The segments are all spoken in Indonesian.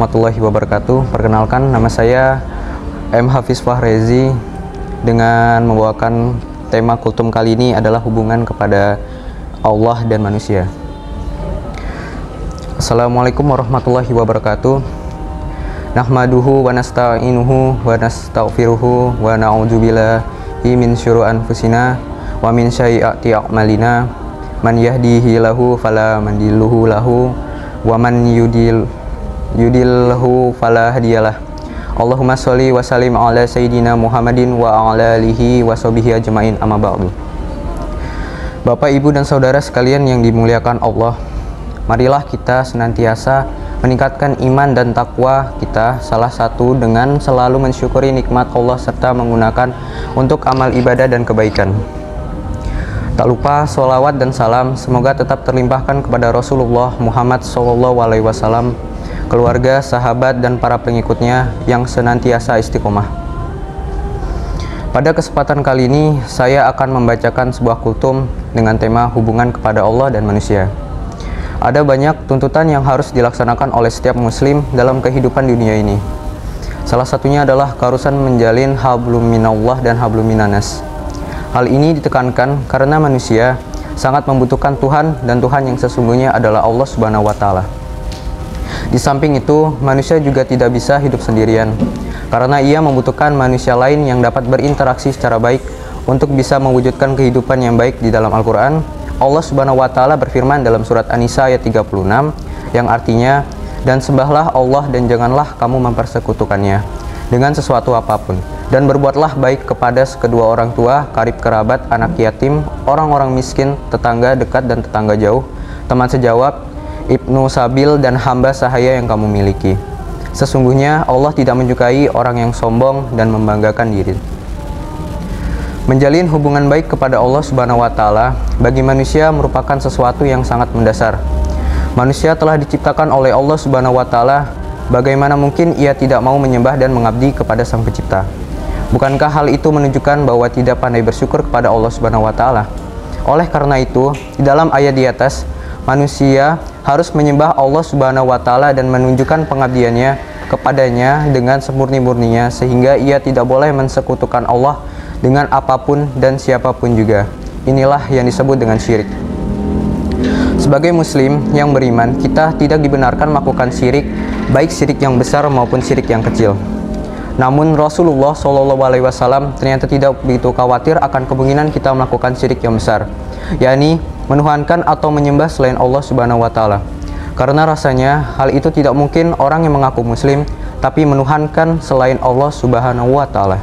warahmatullahi wabarakatuh. Perkenalkan, nama saya M. Hafiz Fahrezi dengan membawakan tema kultum kali ini adalah hubungan kepada Allah dan manusia. Assalamualaikum warahmatullahi wabarakatuh. Nahmaduhu wa nasta'inuhu wa nastaghfiruhu wa na'udzubillahi min syururi anfusina wa min sayyiati a'malina. Man yahdihillahu fala mudilla lahu wa man yudilhu fala hadiyalah. Allahumma sholli wa sallim ala sayyidina Muhammadin wa ala alihi wa sahbihi ajmain, amma ba'du. Bapak, Ibu, dan saudara sekalian yang dimuliakan Allah, marilah kita senantiasa meningkatkan iman dan takwa kita, salah satu dengan selalu mensyukuri nikmat Allah serta menggunakan untuk amal ibadah dan kebaikan. Tak lupa sholawat dan salam semoga tetap terlimpahkan kepada Rasulullah Muhammad SAW, keluarga, sahabat, dan para pengikutnya yang senantiasa istiqomah. Pada kesempatan kali ini saya akan membacakan sebuah kultum dengan tema hubungan kepada Allah dan manusia. Ada banyak tuntutan yang harus dilaksanakan oleh setiap muslim dalam kehidupan dunia ini. Salah satunya adalah keharusan menjalin hablum minallah dan hablum minanas. Hal ini ditekankan karena manusia sangat membutuhkan Tuhan, dan Tuhan yang sesungguhnya adalah Allah Subhanahu wa Ta'ala. Di samping itu, manusia juga tidak bisa hidup sendirian karena ia membutuhkan manusia lain yang dapat berinteraksi secara baik untuk bisa mewujudkan kehidupan yang baik. Di dalam Al-Quran, Allah Subhanahu wa Ta'ala berfirman dalam surat An-Nisa ayat 36 yang artinya, "Dan sembahlah Allah dan janganlah kamu mempersekutukannya dengan sesuatu apapun, dan berbuatlah baik kepada kedua orang tua, karib kerabat, anak yatim, orang-orang miskin, tetangga dekat dan tetangga jauh, teman sejawat, ibnu sabil, dan hamba sahaya yang kamu miliki. Sesungguhnya Allah tidak menyukai orang yang sombong dan membanggakan diri." Menjalin hubungan baik kepada Allah Subhanahu wa Ta'ala bagi manusia merupakan sesuatu yang sangat mendasar. Manusia telah diciptakan oleh Allah Subhanahu wa Ta'ala, bagaimana mungkin ia tidak mau menyembah dan mengabdi kepada Sang Pencipta? Bukankah hal itu menunjukkan bahwa tidak pandai bersyukur kepada Allah Subhanahu wa Ta'ala? Oleh karena itu, di dalam ayat di atas, manusia harus menyembah Allah Subhanahu wa Ta'ala dan menunjukkan pengabdiannya kepadanya dengan semurni-murninya, sehingga ia tidak boleh mensekutukan Allah dengan apapun dan siapapun juga. Inilah yang disebut dengan syirik. Sebagai muslim yang beriman, kita tidak dibenarkan melakukan syirik, baik syirik yang besar maupun syirik yang kecil. Namun Rasulullah SAW ternyata tidak begitu khawatir akan kemungkinan kita melakukan syirik yang besar, yakni menuhankan atau menyembah selain Allah Subhanahu wa Ta'ala. Karena rasanya hal itu tidak mungkin orang yang mengaku muslim tapi menuhankan selain Allah Subhanahu wa Ta'ala.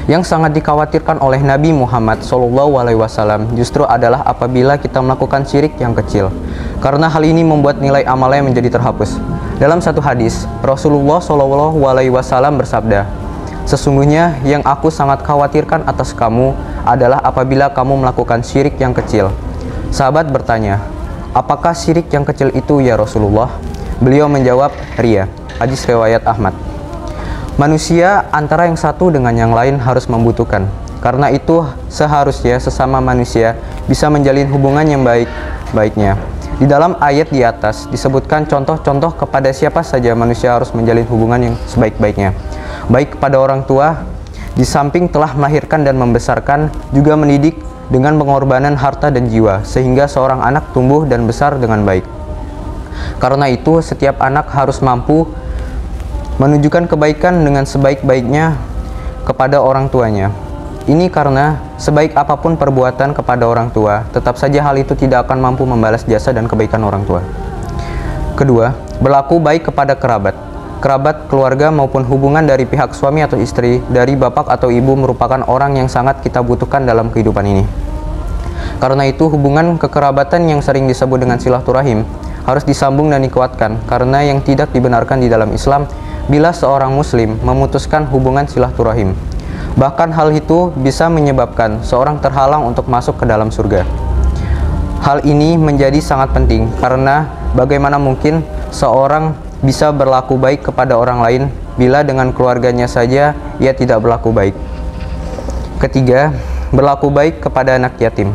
Yang sangat dikhawatirkan oleh Nabi Muhammad SAW justru adalah apabila kita melakukan syirik yang kecil, karena hal ini membuat nilai amalnya menjadi terhapus. Dalam satu hadis, Rasulullah SAW bersabda, "Sesungguhnya yang aku sangat khawatirkan atas kamu adalah apabila kamu melakukan syirik yang kecil." Sahabat bertanya, "Apakah syirik yang kecil itu ya Rasulullah?" Beliau menjawab, "Riya." Hadis riwayat Ahmad. Manusia antara yang satu dengan yang lain harus membutuhkan. Karena itu seharusnya sesama manusia bisa menjalin hubungan yang baik-baiknya. Di dalam ayat di atas disebutkan contoh-contoh kepada siapa saja manusia harus menjalin hubungan yang sebaik-baiknya. Baik kepada orang tua, di samping telah melahirkan dan membesarkan, juga mendidik dengan pengorbanan harta dan jiwa, sehingga seorang anak tumbuh dan besar dengan baik. Karena itu setiap anak harus mampu menunjukkan kebaikan dengan sebaik-baiknya kepada orang tuanya. Ini karena sebaik apapun perbuatan kepada orang tua, tetap saja hal itu tidak akan mampu membalas jasa dan kebaikan orang tua. Kedua, berlaku baik kepada kerabat. Kerabat, keluarga, maupun hubungan dari pihak suami atau istri, dari bapak atau ibu merupakan orang yang sangat kita butuhkan dalam kehidupan ini. Karena itu hubungan kekerabatan yang sering disebut dengan silaturahim harus disambung dan dikuatkan, karena yang tidak dibenarkan di dalam Islam bila seorang muslim memutuskan hubungan silaturahim. Bahkan hal itu bisa menyebabkan seorang terhalang untuk masuk ke dalam surga. Hal ini menjadi sangat penting karena bagaimana mungkin seorang bisa berlaku baik kepada orang lain bila dengan keluarganya saja ia tidak berlaku baik. Ketiga, berlaku baik kepada anak yatim.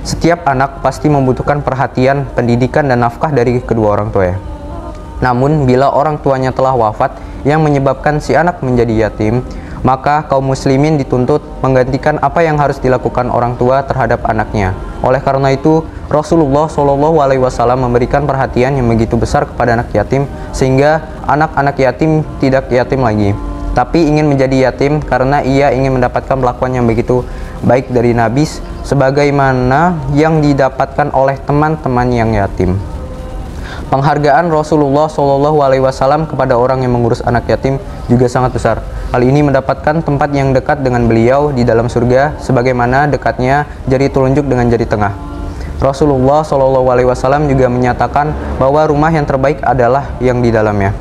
Setiap anak pasti membutuhkan perhatian, pendidikan, dan nafkah dari kedua orang tuanya. Namun, bila orang tuanya telah wafat yang menyebabkan si anak menjadi yatim, maka kaum muslimin dituntut menggantikan apa yang harus dilakukan orang tua terhadap anaknya. Oleh karena itu, Rasulullah SAW memberikan perhatian yang begitu besar kepada anak yatim, sehingga anak-anak yatim tidak yatim lagi, tapi ingin menjadi yatim karena ia ingin mendapatkan perlakuan yang begitu baik dari Nabi, sebagaimana yang didapatkan oleh teman-teman yang yatim. Penghargaan Rasulullah SAW kepada orang yang mengurus anak yatim juga sangat besar. Hal ini mendapatkan tempat yang dekat dengan beliau di dalam surga, sebagaimana dekatnya jari telunjuk dengan jari tengah. Rasulullah SAW juga menyatakan bahwa rumah yang terbaik adalah yang di dalamnya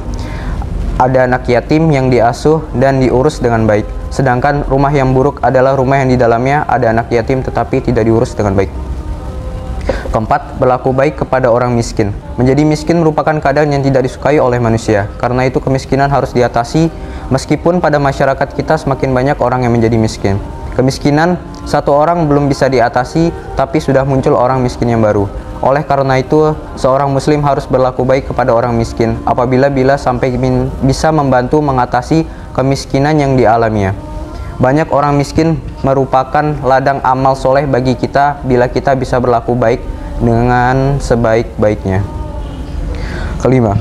ada anak yatim yang diasuh dan diurus dengan baik, sedangkan rumah yang buruk adalah rumah yang di dalamnya ada anak yatim tetapi tidak diurus dengan baik. Keempat, berlaku baik kepada orang miskin. Menjadi miskin merupakan keadaan yang tidak disukai oleh manusia. Karena itu kemiskinan harus diatasi, meskipun pada masyarakat kita semakin banyak orang yang menjadi miskin. Kemiskinan satu orang belum bisa diatasi, tapi sudah muncul orang miskin yang baru. Oleh karena itu, seorang muslim harus berlaku baik kepada orang miskin apabila sampai bisa membantu mengatasi kemiskinan yang dialaminya. Banyak orang miskin merupakan ladang amal soleh bagi kita bila kita bisa berlaku baik dengan sebaik-baiknya. Kelima,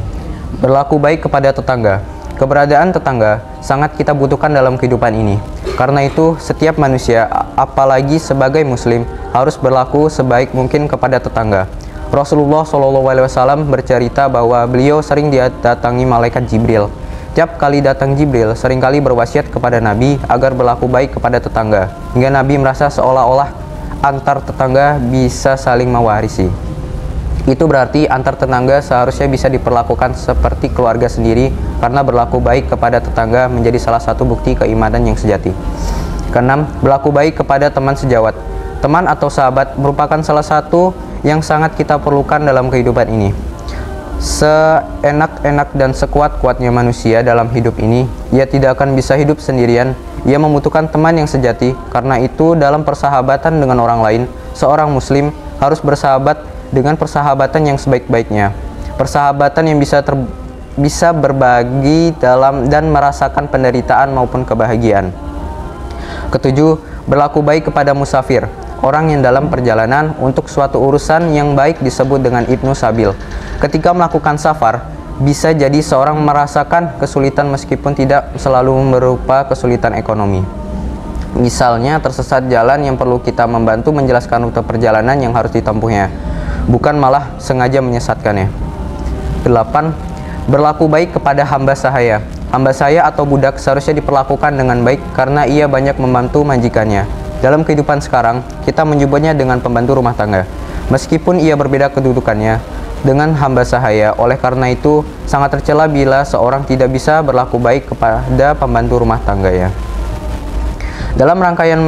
berlaku baik kepada tetangga. Keberadaan tetangga sangat kita butuhkan dalam kehidupan ini. Karena itu, setiap manusia, apalagi sebagai muslim, harus berlaku sebaik mungkin kepada tetangga. Rasulullah SAW bercerita bahwa beliau sering didatangi malaikat Jibril. Tiap kali datang Jibril, seringkali berwasiat kepada Nabi agar berlaku baik kepada tetangga, hingga Nabi merasa seolah-olah antar tetangga bisa saling mewarisi. Itu berarti antar tetangga seharusnya bisa diperlakukan seperti keluarga sendiri, karena berlaku baik kepada tetangga menjadi salah satu bukti keimanan yang sejati. Keenam, berlaku baik kepada teman sejawat. Teman atau sahabat merupakan salah satu yang sangat kita perlukan dalam kehidupan ini. Seenak-enak dan sekuat-kuatnya manusia dalam hidup ini, ia tidak akan bisa hidup sendirian. Ia membutuhkan teman yang sejati. Karena itu, dalam persahabatan dengan orang lain, seorang muslim harus bersahabat dengan persahabatan yang sebaik-baiknya. Persahabatan yang bisa berbagi dalam dan merasakan penderitaan maupun kebahagiaan. Ketujuh, berlaku baik kepada musafir. Orang yang dalam perjalanan untuk suatu urusan yang baik disebut dengan Ibnu Sabil. Ketika melakukan safar, bisa jadi seorang merasakan kesulitan meskipun tidak selalu berupa kesulitan ekonomi. Misalnya tersesat jalan yang perlu kita membantu menjelaskan rute perjalanan yang harus ditempuhnya, bukan malah sengaja menyesatkannya. 8. Berlaku baik kepada hamba sahaya. Hamba sahaya atau budak seharusnya diperlakukan dengan baik karena ia banyak membantu majikannya. Dalam kehidupan sekarang, kita menyebutnya dengan pembantu rumah tangga, meskipun ia berbeda kedudukannya dengan hamba sahaya. Oleh karena itu, sangat tercela bila seorang tidak bisa berlaku baik kepada pembantu rumah tangga ya. Dalam rangkaian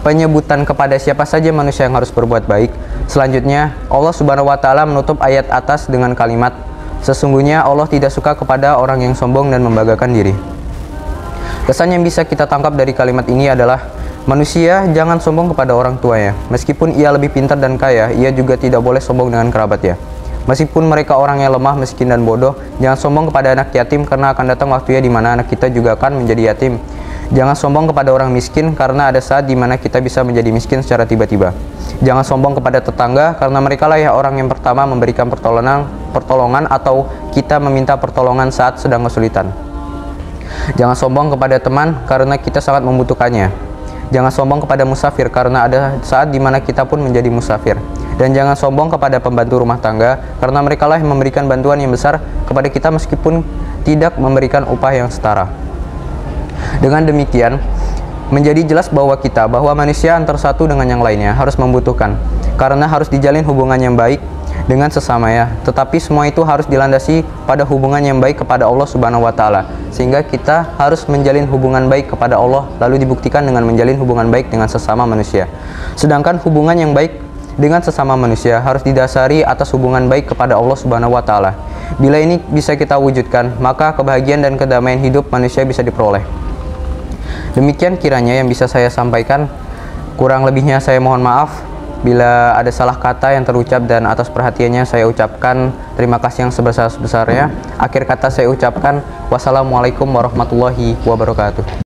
penyebutan kepada siapa saja manusia yang harus berbuat baik, selanjutnya Allah Subhanahu wa Ta'ala menutup ayat atas dengan kalimat, sesungguhnya Allah tidak suka kepada orang yang sombong dan membanggakan diri. Kesan yang bisa kita tangkap dari kalimat ini adalah manusia jangan sombong kepada orang tuanya. Meskipun ia lebih pintar dan kaya, ia juga tidak boleh sombong dengan kerabatnya. Meskipun mereka orang yang lemah, miskin dan bodoh, jangan sombong kepada anak yatim karena akan datang waktunya di mana anak kita juga akan menjadi yatim. Jangan sombong kepada orang miskin karena ada saat di mana kita bisa menjadi miskin secara tiba-tiba. Jangan sombong kepada tetangga karena mereka lah ya orang yang pertama memberikan pertolongan atau kita meminta pertolongan saat sedang kesulitan. Jangan sombong kepada teman karena kita sangat membutuhkannya. Jangan sombong kepada musafir karena ada saat dimana kita pun menjadi musafir. Dan jangan sombong kepada pembantu rumah tangga karena mereka lah yang memberikan bantuan yang besar kepada kita meskipun tidak memberikan upah yang setara. Dengan demikian, menjadi jelas bahwa manusia antara satu dengan yang lainnya harus membutuhkan, karena harus dijalin hubungan yang baik dengan sesamanya. Tetapi semua itu harus dilandasi pada hubungan yang baik kepada Allah Subhanahu wa Ta'ala, sehingga kita harus menjalin hubungan baik kepada Allah lalu dibuktikan dengan menjalin hubungan baik dengan sesama manusia. Sedangkan hubungan yang baik dengan sesama manusia harus didasari atas hubungan baik kepada Allah Subhanahu wa Ta'ala. Bila ini bisa kita wujudkan, maka kebahagiaan dan kedamaian hidup manusia bisa diperoleh. Demikian kiranya yang bisa saya sampaikan. Kurang lebihnya saya mohon maaf. Bila ada salah kata yang terucap dan atas perhatiannya saya ucapkan terima kasih yang sebesar-besarnya. Akhir kata saya ucapkan wassalamualaikum warahmatullahi wabarakatuh.